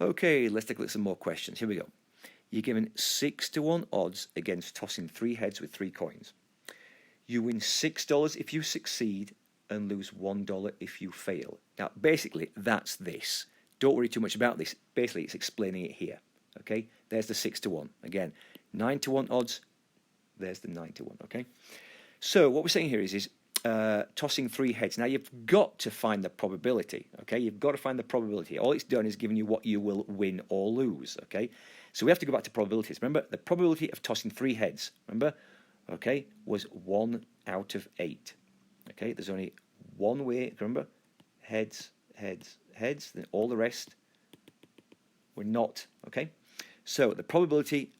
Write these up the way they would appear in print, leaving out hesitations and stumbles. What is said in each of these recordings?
Okay, let's take a look at some more questions. Here we go. You're given 6-to-1 odds against tossing 3 heads with 3 coins. You win $6 if you succeed and lose $1 if you fail. Now, basically, that's this. Don't worry too much about this. Basically, it's explaining it here. Okay, there's the 6-to-1. Again, 9-to-1 odds. There's the 9-to-1. Okay, so what we're saying here is tossing 3 heads. Now, you've got to find the probability. Okay, you've got to find the probability. All it's done is giving you what you will win or lose. Okay, so we have to go back to probabilities. Remember, the probability of tossing 3 heads, remember, okay, was 1 out of 8. Okay, there's only one way, remember, heads, heads, heads, then all the rest were not, okay? So the probability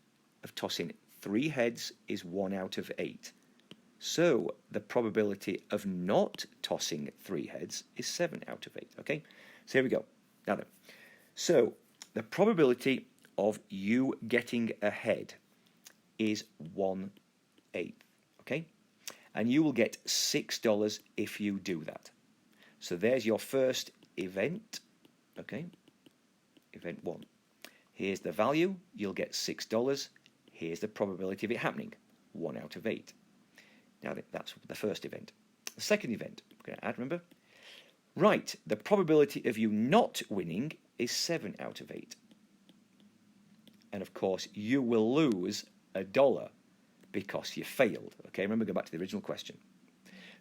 of tossing 3 heads is 1 out of 8. So the probability of not tossing 3 heads is 7 out of 8, okay? So here we go. Now then, so the probability of you getting ahead is 1/8, okay? And you will get $6 if you do that. So there's your first event, okay? Event 1. Here's the value, you'll get $6. Here's the probability of it happening, 1 out of 8. Now that's the first event. The second event, we're going to add, remember? Right, the probability of you not winning is 7 out of 8. And of course, you will lose $1 because you failed. Okay, remember, go back to the original question.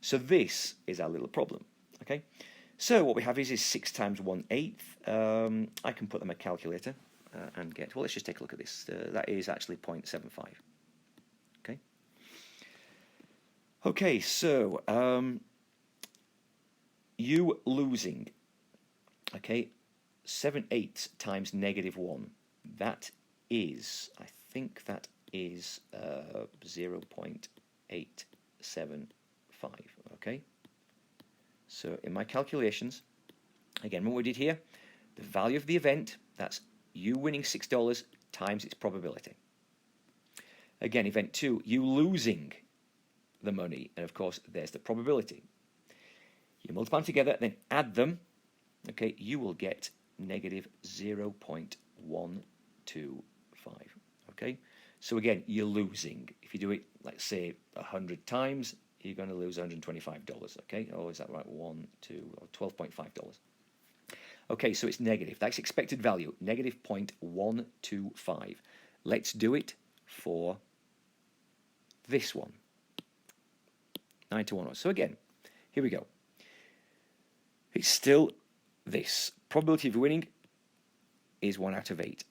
So this is our little problem. Okay, so what we have is 6 times 1/8. I can put them in a calculator and get, well, let's just take a look at this. That is actually 0.75. Okay. Okay, so you losing, okay, 7/8 times -1. That is, I think that is 0.875, okay? So in my calculations, again, what we did here, the value of the event, that's you winning $6 times its probability. Again, event 2, you losing the money, and of course, there's the probability. You multiply them together, then add them, okay, you will get -0.125, okay? So again, you're losing. If you do it, let's say, 100 times, you're going to lose $125, okay? Oh, is that right? 1, 2, or $12.5. Okay, so it's negative. That's expected value, -0.125. Let's do it for this one, 9-to-1. So again, here we go. It's still this. Probability of winning is 1 out of 8.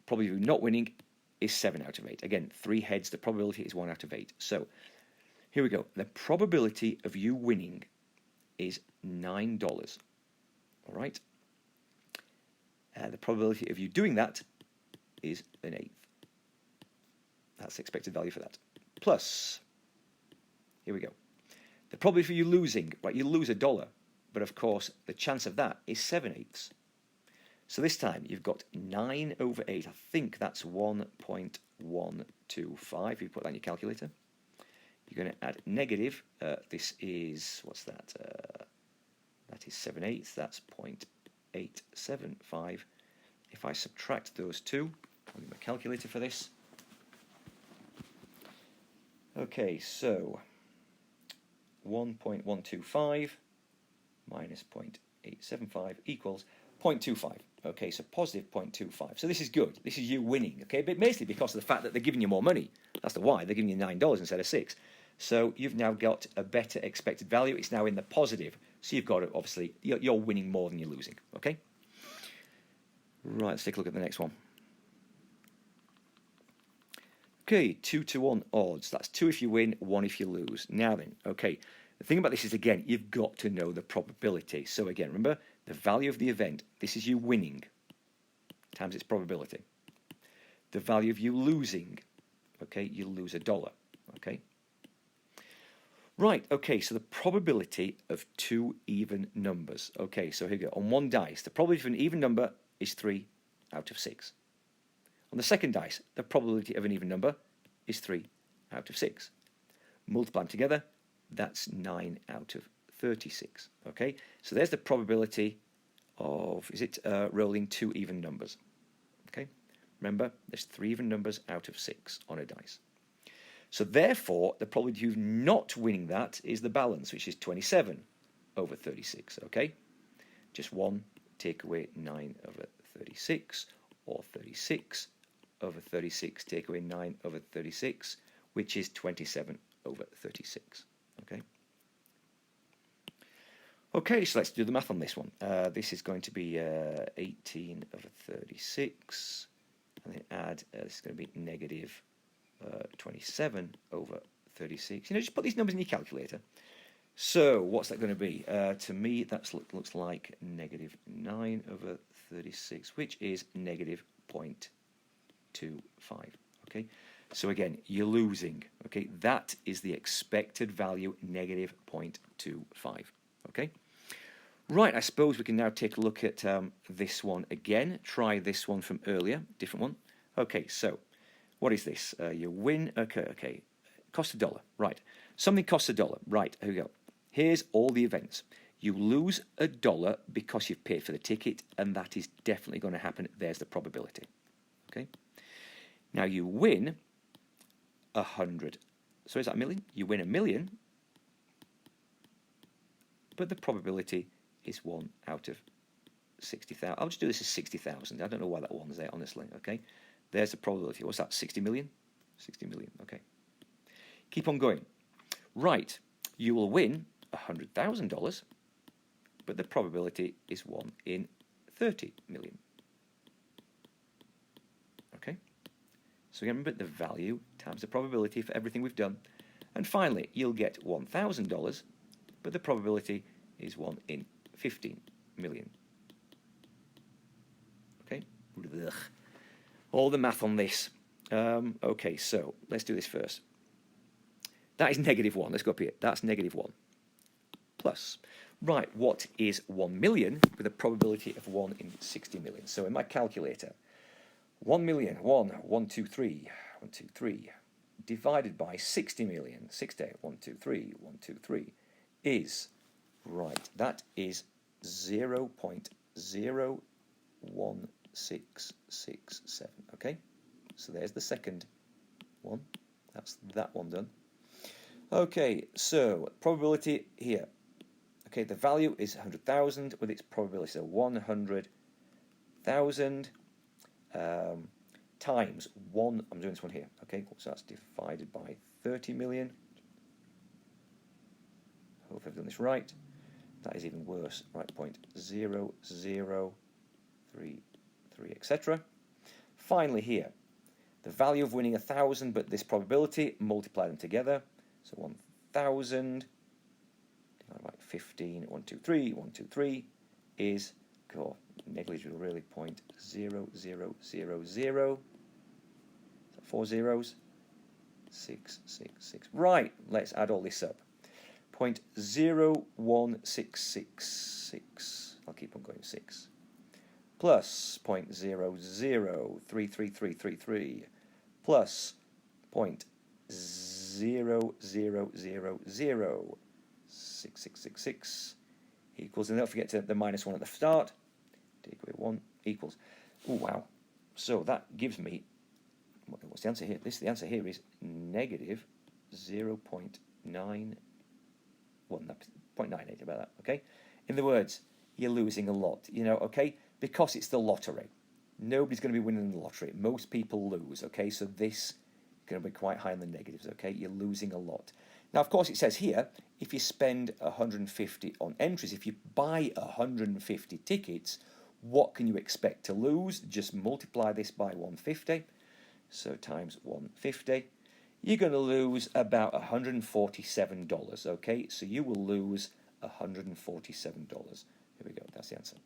Probability of not winning is 7 out of 8. Again, 3 heads, the probability is 1 out of 8. So here we go. The probability of you winning is $9. All right. The probability of you doing that is 1/8. That's the expected value for that. Plus, here we go. The probability for you losing, right, you lose $1, but of course the chance of that is 7/8. So this time you've got 9/8. I think that's 1.125. If you put that in your calculator, you're going to add negative. This is, what's that? That is 7/8. That's 0.875. If I subtract those two, I'll use my calculator for this. Okay, so 1.125 minus 0.875 equals 0.25. Okay, so positive 0.25. So this is good. This is you winning, okay? But basically because of the fact that they're giving you more money. That's the why. They're giving you $9 instead of 6. So you've now got a better expected value. It's now in the positive. So you've got it, obviously, you're winning more than you're losing, okay? Right, let's take a look at the next one. Okay, 2-to-1 odds. That's 2 if you win, 1 if you lose. Now then, okay, the thing about this is, again, you've got to know the probability. So again, remember, the value of the event, this is you winning times its probability. The value of you losing, okay, you lose $1, okay? Right, okay, so the probability of 2 even numbers. Okay, so here we go. On one dice, the probability of an even number is 3 out of 6. On the second dice, the probability of an even number is 3 out of 6. Multiply them together, that's 9 out of 36. Okay, so there's the probability of, rolling 2 even numbers. Okay, remember, there's 3 even numbers out of 6 on a dice. So therefore, the probability of not winning that is the balance, which is 27 over 36, okay? Just 1, take away 9 over 36, or 36 over 36, take away 9 over 36, which is 27 over 36, okay? Okay, so let's do the math on this one. This is going to be 18 over 36, and then add, this is going to be negative 27 over 36. Just put these numbers in your calculator. So what's that going to be? To me, that looks like negative 9 over 36, which is negative 0.25. Okay, so again, you're losing. Okay, that is the expected value, negative 0.25. Okay, right, I suppose we can now take a look at this one again. Try this one from earlier, different one. Okay, so what is this? You win, okay, cost $1, right. Something costs $1, right, here we go. Here's all the events. You lose $1 because you've paid for the ticket, and that is definitely going to happen. There's the probability, okay. Now you win 100. So is that a million? You win 1 million, but the probability is 1 out of 60,000. I'll just do this as 60,000. I don't know why that one's there, honestly, okay. There's the probability. What's that, 60 million? 60 million, okay. Keep on going. Right, you will win $100,000, but the probability is 1 in 30 million. Okay, so remember the value times the probability for everything we've done. And finally, you'll get $1,000, but the probability is 1 in 15 million. Okay, ugh. All the math on this. Okay, so let's do this first. That is negative 1. Let's go up here. That's negative 1. Plus. Right, what is 1 million with a probability of 1 in 60 million? So in my calculator, 1 million, 1, 2, 3, 1, 2, 3, divided by 60 million, 60, 1, 2, 3, 1, 2, 3, is, right, that is 0.01667, okay? So there's the second one. That's that one done. Okay, so probability here. Okay, the value is 100,000 with its probability, so 100,000 times 1, I'm doing this one here, okay, so that's divided by 30 million. Hope I've done this right. That is even worse, right, 0.0033, etc. Finally here, the value of winning 1,000, but this probability, multiply them together, so 1,000 divided by 15, 1, 2, 3, 1, 2, 3 is, negligible really, 0.0000. 4 zeros, 6, 6, 6. Right, let's add all this up. 0.01666. I'll keep on going, 6. Plus 0.00333333 plus 0.00006666 equals, and don't forget to the minus 1 at the start. Take away 1 equals. Oh wow! So that gives me, what's the answer here? The answer here is negative 0.9. Well, no, 0.98 about that. Okay. In other words, you're losing a lot. Okay, because it's the lottery. Nobody's going to be winning the lottery. Most people lose. Okay, so this is going to be quite high in the negatives. Okay, you're losing a lot. Now, of course, it says here, if you spend 150 on entries, if you buy 150 tickets, what can you expect to lose? Just multiply this by 150. So times 150. You're going to lose about $147. Okay, so you will lose $147. Here we go. That's the answer.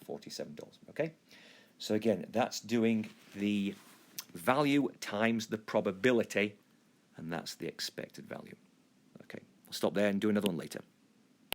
$147. Okay. So again, that's doing the value times the probability, and that's the expected value. Okay, we'll stop there and do another one later.